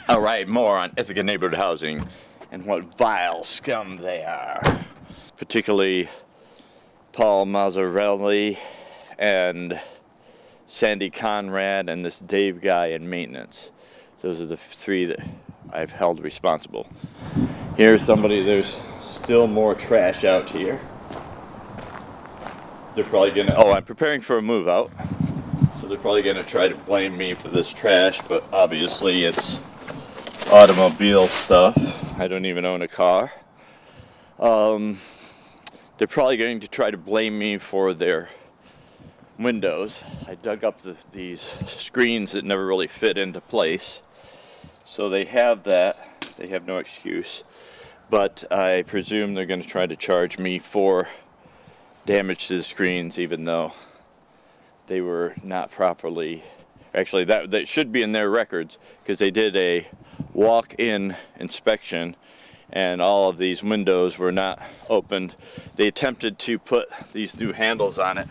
Alright, more on Ithaca neighborhood housing and what vile scum they are. Particularly Paul Mazzarelli and Sandy Conrad and this Dave guy in maintenance. Those are the three that I've held responsible. Here's somebody, there's still more trash out here. They're probably gonna, I'm preparing for a move out. So they're probably gonna try to blame me for this trash, but obviously it's automobile stuff. I don't even own a car. They're probably going to try to blame me for their windows. I dug up these screens that never really fit into place. So they have that. They have no excuse. But I presume they're going to try to charge me for damage to the screens, even though they were not properly. Actually, that should be in their records, because they did a walk-in inspection and all of these windows were not opened. They attempted to put these new handles on it,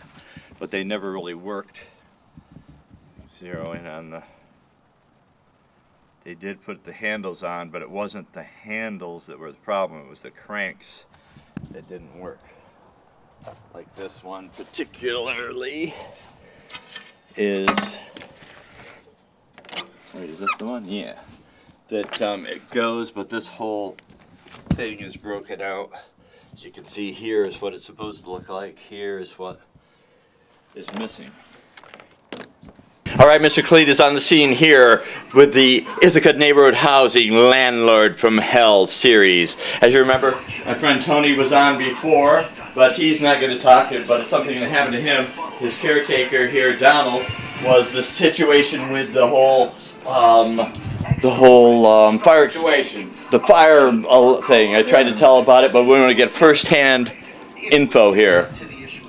but they never really worked. Zero in on the... They did put the handles on, but it wasn't the handles that were the problem, it was the cranks that didn't work. Like this one particularly is... Wait, is this the one? Yeah. That it goes, but this whole thing is broken out. As you can see, here is what it's supposed to look like. Here is what is missing. All right, Mr. Cleet is on the scene here with the Ithaca Neighborhood Housing Landlord from Hell series. As you remember, my friend Tony was on before, but he's not going to talk, but it's something that happened to him. His caretaker here, Donald, was the situation with the whole fire situation. The fire thing. I tried to tell about it, but we want to get first-hand info here.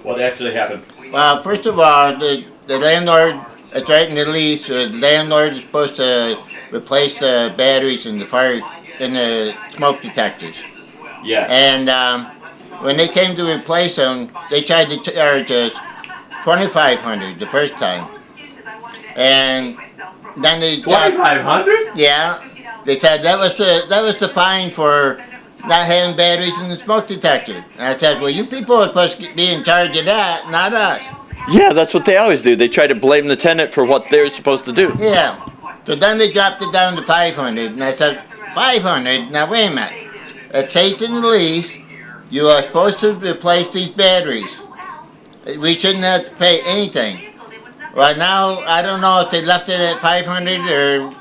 What actually happened? Well, first of all, the landlord, it's right in the lease. The landlord is supposed to replace the batteries in the fire, in the smoke detectors. Yeah. And when they came to replace them, they tried to charge us $2,500 the first time. And then they $2,500? Yeah. They said that was the fine for not having batteries in the smoke detector. And I said, well, you people are supposed to be in charge of that, not us. Yeah, that's what they always do. They try to blame the tenant for what they're supposed to do. Yeah. So then they dropped it down to $500, and I said, $500? Now wait a minute. It says in the lease, you are supposed to replace these batteries. We shouldn't have to pay anything. Well, now I don't know if they left it at $500 or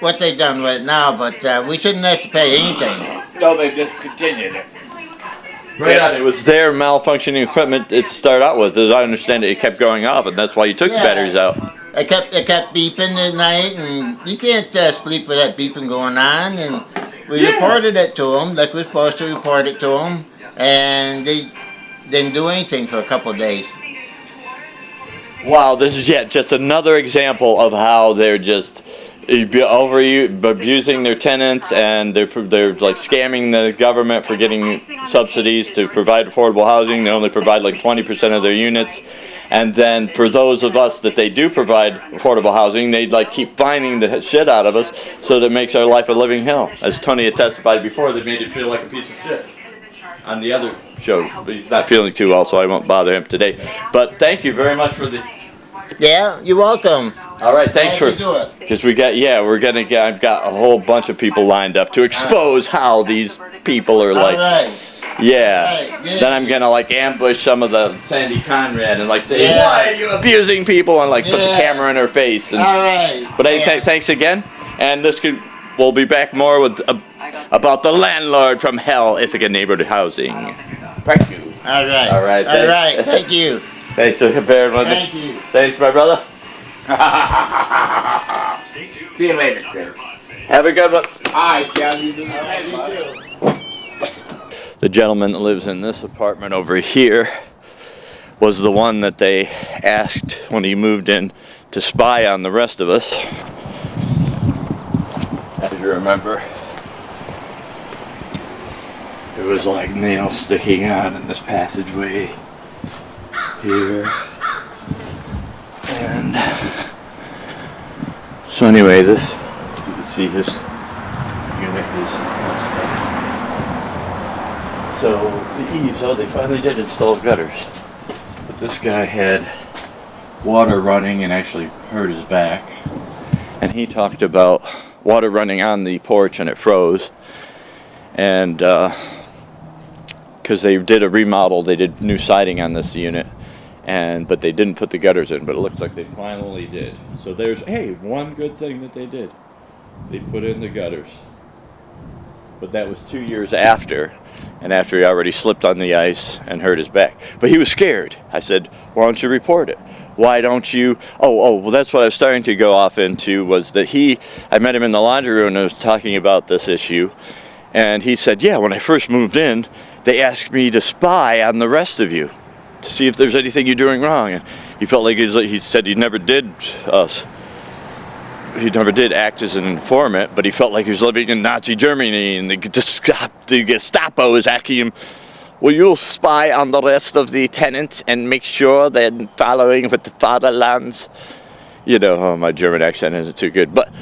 what they've done with it now, but we shouldn't have to pay anything. No, they just continued it. Right on. It was their malfunctioning equipment it started out with. As I understand it, it kept going off, and that's why you took the batteries out. It kept beeping at night, and you can't sleep with that beeping going on. And we reported it to them, like we're supposed to report it to them, and they didn't do anything for a couple of days. Wow, this is just another example of how they're just abusing their tenants, and they're like scamming the government for getting subsidies to provide affordable housing. They only provide like 20% of their units, and then for those of us that they do provide affordable housing, they like keep fining the shit out of us, so that makes our life a living hell. As Tony had testified before, they made it feel like a piece of shit on the other show, but he's not feeling too well, so I won't bother him today. But thank you very much for the... Yeah, you're welcome. All right, thanks for... Because I've got a whole bunch of people lined up to expose how these people are like... All right. Yeah. Right, then I'm going to like ambush some of the Sandy Conrad and like say, why are you abusing people? And like put the camera in her face. And, all right. But hey, thanks again. And we'll be back more with about the Landlord from Hell, Ithaca Neighborhood Housing. Thank you. All right. All right. All right. Thank you. Thanks for bearing with me. Thank you. Thanks, my brother. See you later, Chris. Have a good one. I shall you do the The gentleman that lives in this apartment over here was the one that they asked when he moved in to spy on the rest of us. As you remember, it was like nails sticking out in this passageway here. And so anyway, this, you can see his unit is unsteady. So the eaves, they finally did install gutters. But this guy had water running and actually hurt his back. And he talked about water running on the porch and it froze. And because they did a remodel, they did new siding on this unit. But they didn't put the gutters in, but it looks like they finally did. So there's, hey, one good thing that they did. They put in the gutters. But that was 2 years after, and after he already slipped on the ice and hurt his back. But he was scared. I said, why don't you report it? Why don't you? Well, that's what I was starting to go off into, was that I met him in the laundry room and I was talking about this issue. And he said, yeah, when I first moved in, they asked me to spy on the rest of you, to see if there's anything you're doing wrong. And he felt like he said he never did act as an informant, but he felt like he was living in Nazi Germany, and the Gestapo is asking him, will you spy on the rest of the tenants and make sure they're following with the fatherlands? You know, my German accent isn't too good, but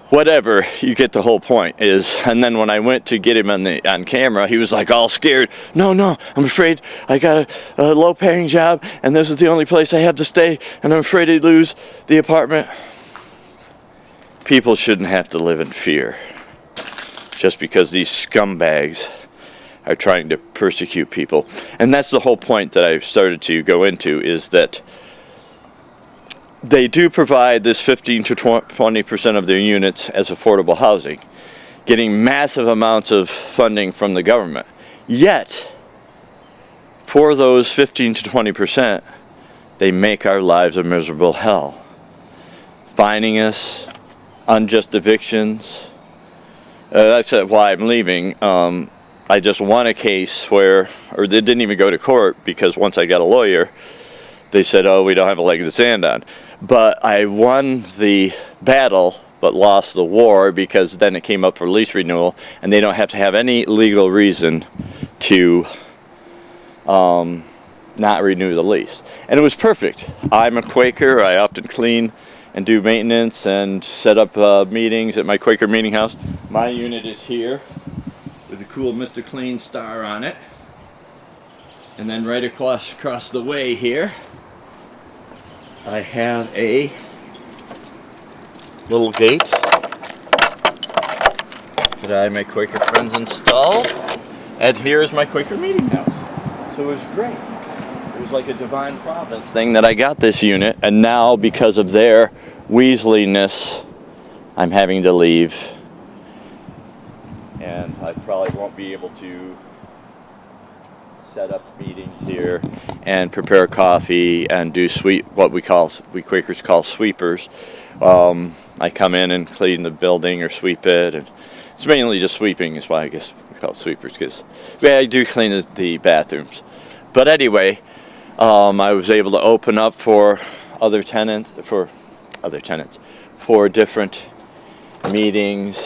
whatever, you get the whole point. And then when I went to get him on camera, he was like all scared. No, I'm afraid I got a low-paying job, and this is the only place I have to stay, and I'm afraid I'd lose the apartment. People shouldn't have to live in fear just because these scumbags are trying to persecute people. And that's the whole point that I've started to go into, is that they do provide this 15 to 20% of their units as affordable housing, getting massive amounts of funding from the government. Yet, for those 15 to 20%, they make our lives a miserable hell. Fining us, unjust evictions. That's why I'm leaving. I just won a case where, or they didn't even go to court, because once I got a lawyer, they said, oh, we don't have a leg to stand on. But I won the battle, but lost the war, because then it came up for lease renewal, and they don't have to have any legal reason to not renew the lease. And it was perfect. I'm a Quaker. I often clean and do maintenance and set up meetings at my Quaker meeting house. My unit is here with a cool Mr. Clean star on it. And then right across the way here, I have a little gate that I and my Quaker friends installed. And here is my Quaker meeting house. So it was great. It was like a divine providence thing that I got this unit, and now because of their weaseliness, I'm having to leave. And I probably won't be able to set up meetings here and prepare coffee and do what we Quakers call sweepers. I come in and clean the building or sweep it, and it's mainly just sweeping is why I guess we call it sweepers, because I do clean the bathrooms. But anyway, I was able to open up for for different meetings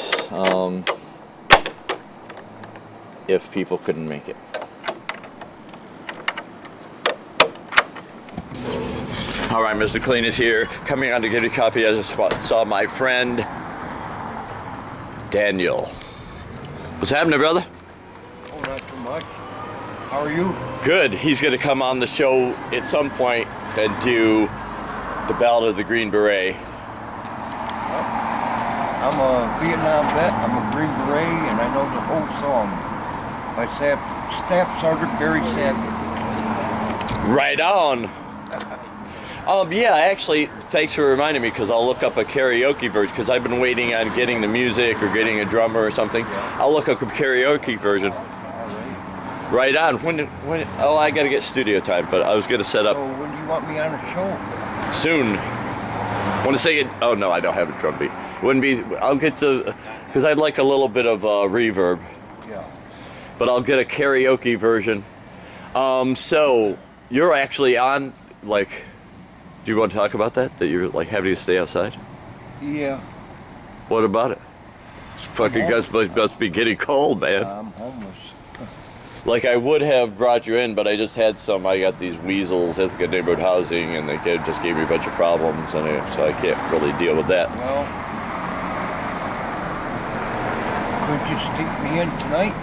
if people couldn't make it. All right, Mr. Clean is here, coming on to get a coffee. I just saw my friend Daniel. What's happening, brother? Oh, not too much. How are you? Good. He's going to come on the show at some point and do the Ballad of the Green Beret. Well, I'm a Vietnam vet, I'm a Green Beret, and I know the whole song by Staff Sergeant Barry Sadler. Right on. Yeah, actually, thanks for reminding me, because I'll look up a karaoke version, because I've been waiting on getting the music or getting a drummer or something. Yeah. I'll look up a karaoke version. Right on. When? Oh, I got to get studio time, but I was going to set up. So when do you want me on the show? Soon. Want to say it? Oh no, I don't have a drum beat. Wouldn't be. I'll get to, because I'd like a little bit of reverb. Yeah. But I'll get a karaoke version. So you're actually on, like, do you want to talk about that? That you're like having to stay outside? Yeah. What about it? It's fucking must be getting cold, man. I'm homeless. Like, I would have brought you in, but I just had I got these weasels, Ithaca neighborhood housing, and they just gave me a bunch of problems, and so I can't really deal with that. Well, Could you stick me in tonight?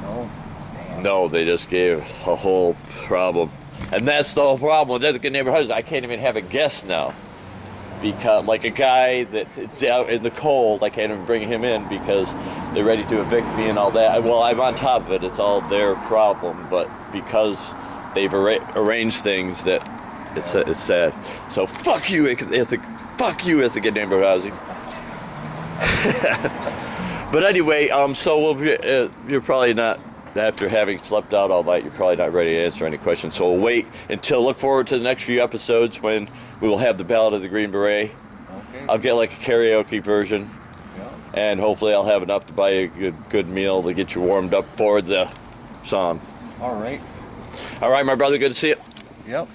No. Damn. No, they just gave a whole problem. And that's the whole problem with good neighborhoods. I can't even have a guest now. Because, like a guy that's out in the cold, I can't even bring him in because they're ready to evict me and all that. Well, I'm on top of it. It's all their problem. But because they've arranged things that it's sad. So fuck you, Ithaca neighborhood housing. But anyway, so we'll be, you're probably not, after having slept out all night, you're probably not ready to answer any questions. So we'll wait until, look forward to the next few episodes when we will have the Ballad of the Green Beret. Okay. I'll get like a karaoke version. Yeah. And hopefully I'll have enough to buy you a good meal to get you warmed up for the song. All right. All right, my brother, good to see you. Yep.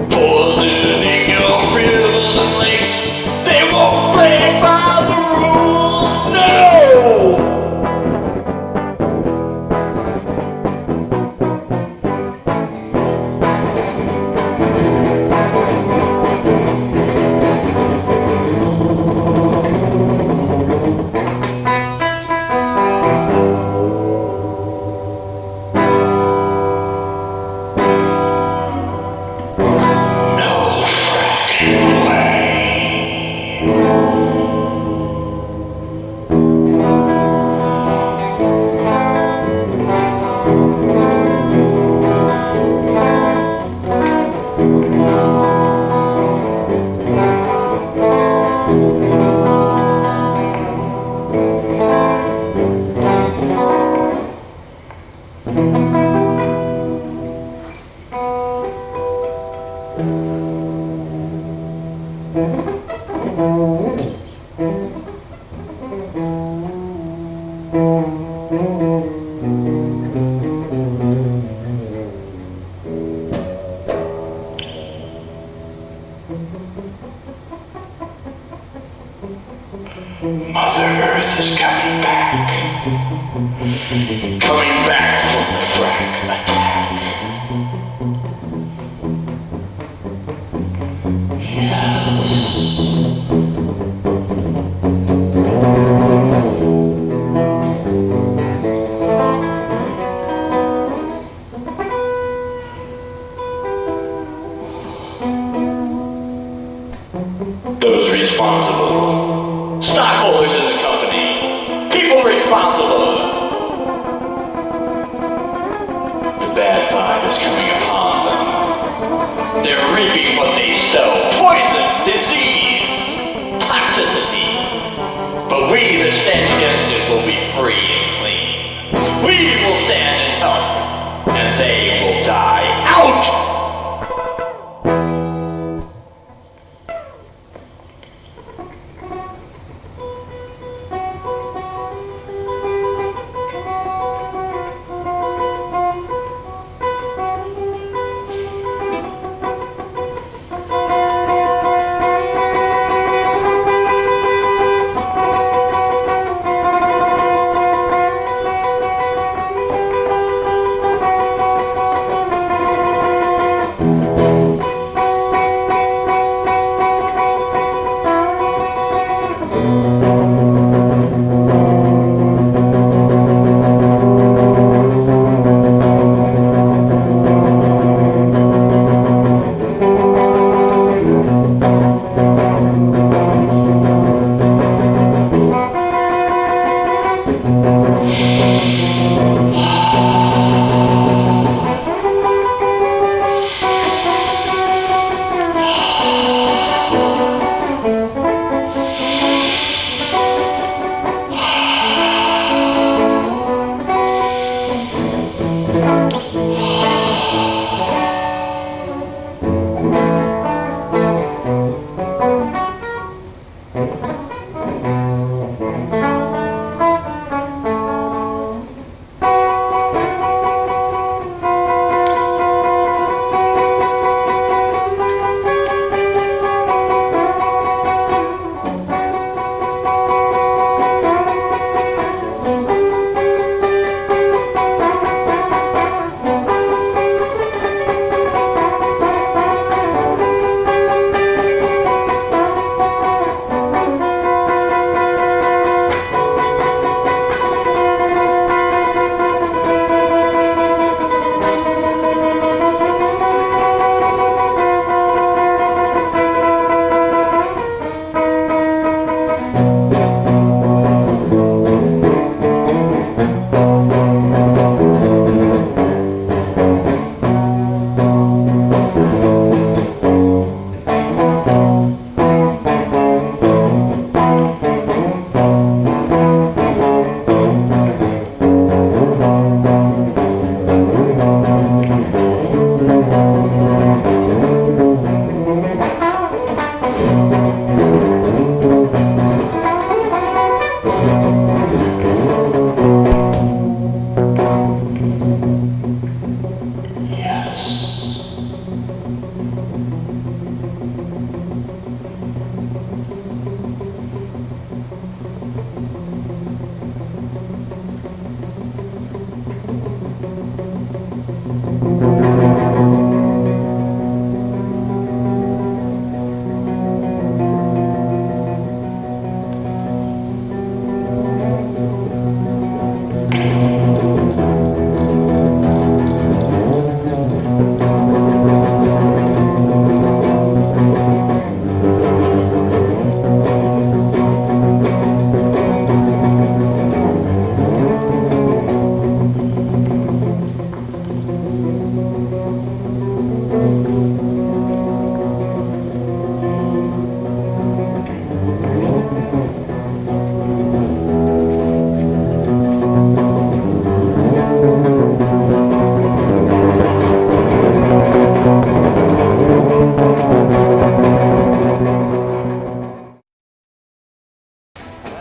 Poisoning your rivers and lakes, they won't play by the rules. Mother Earth is coming back. Coming back from the frack attack. Yes. Those responsible, stockholders in the company, people responsible. The bad tide is coming upon them. They're reaping what they sow. Poison, disease, toxicity. But we that stand against it will be free and clean. We will stand in health, and they will die out!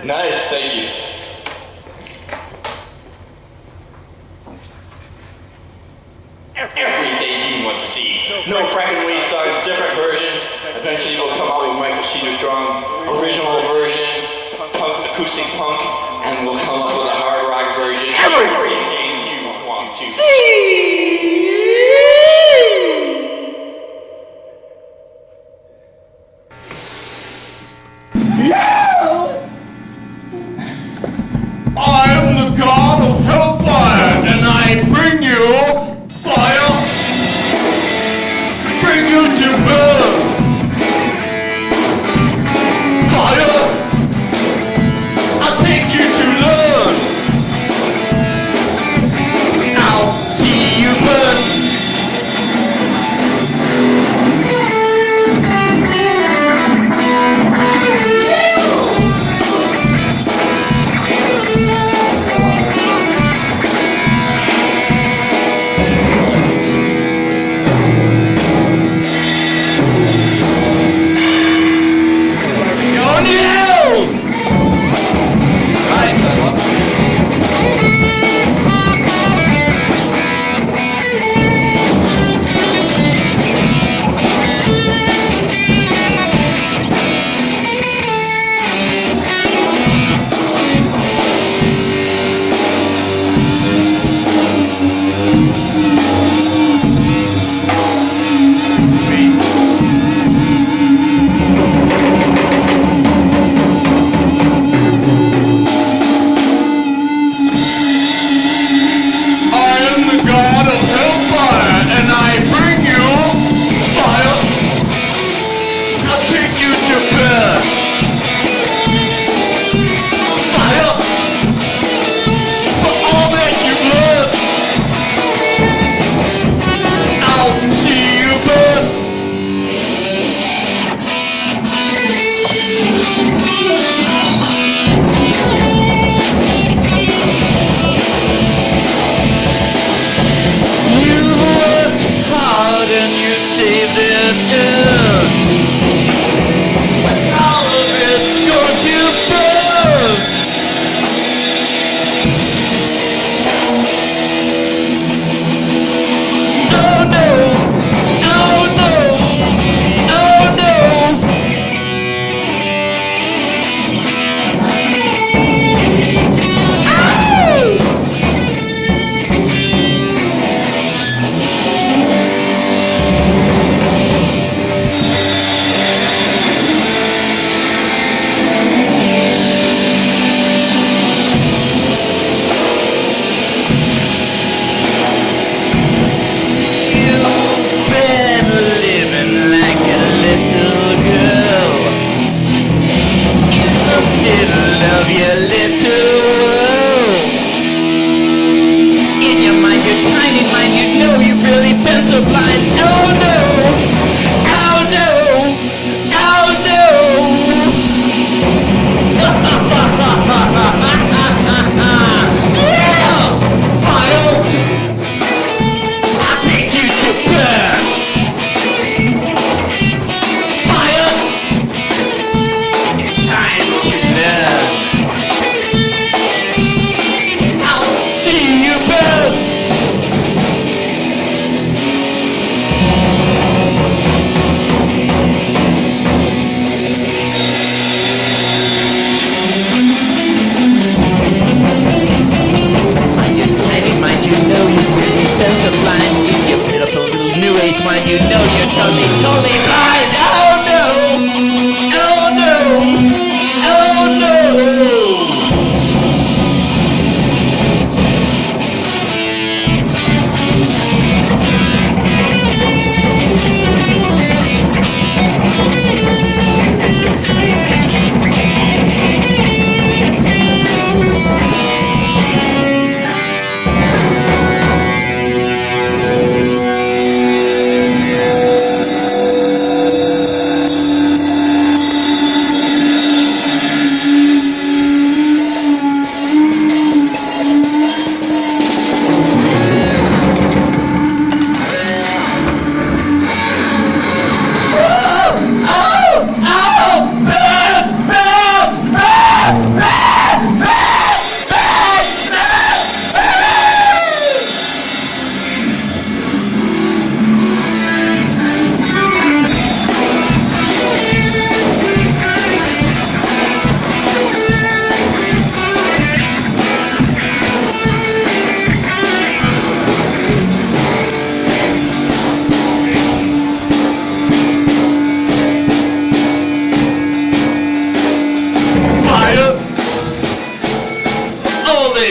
Nice, thank you. original version, punk, acoustic punk, and we'll come up with a hard rock version. Everything you want to see. I am the god of hellfire, and I bring you fire. Bring you to burn. Fire. I take you to learn. I'll see you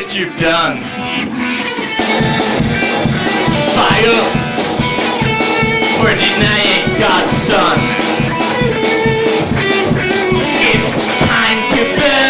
what you've done. Fire for denying God's son. It's time to burn.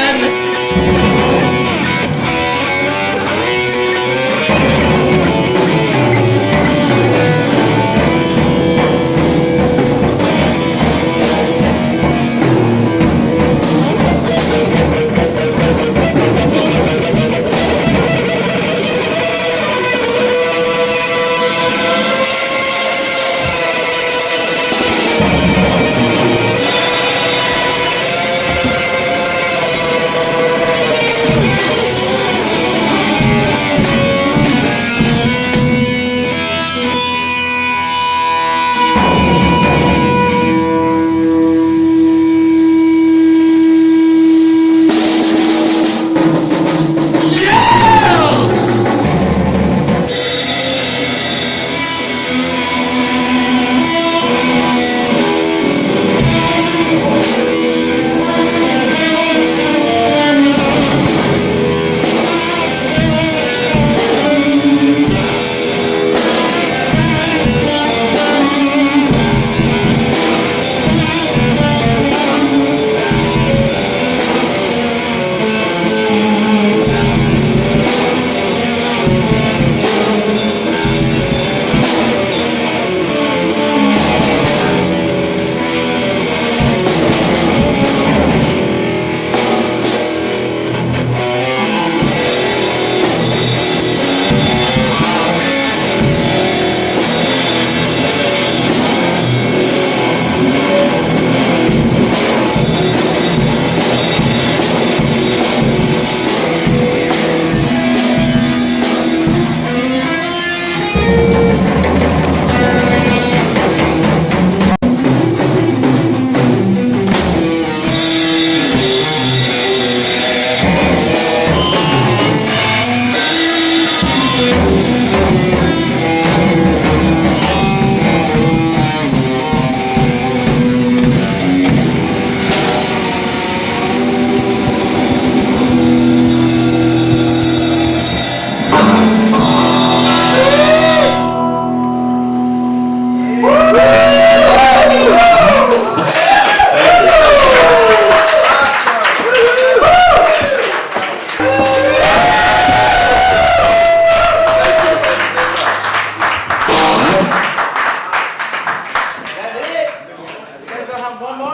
One more.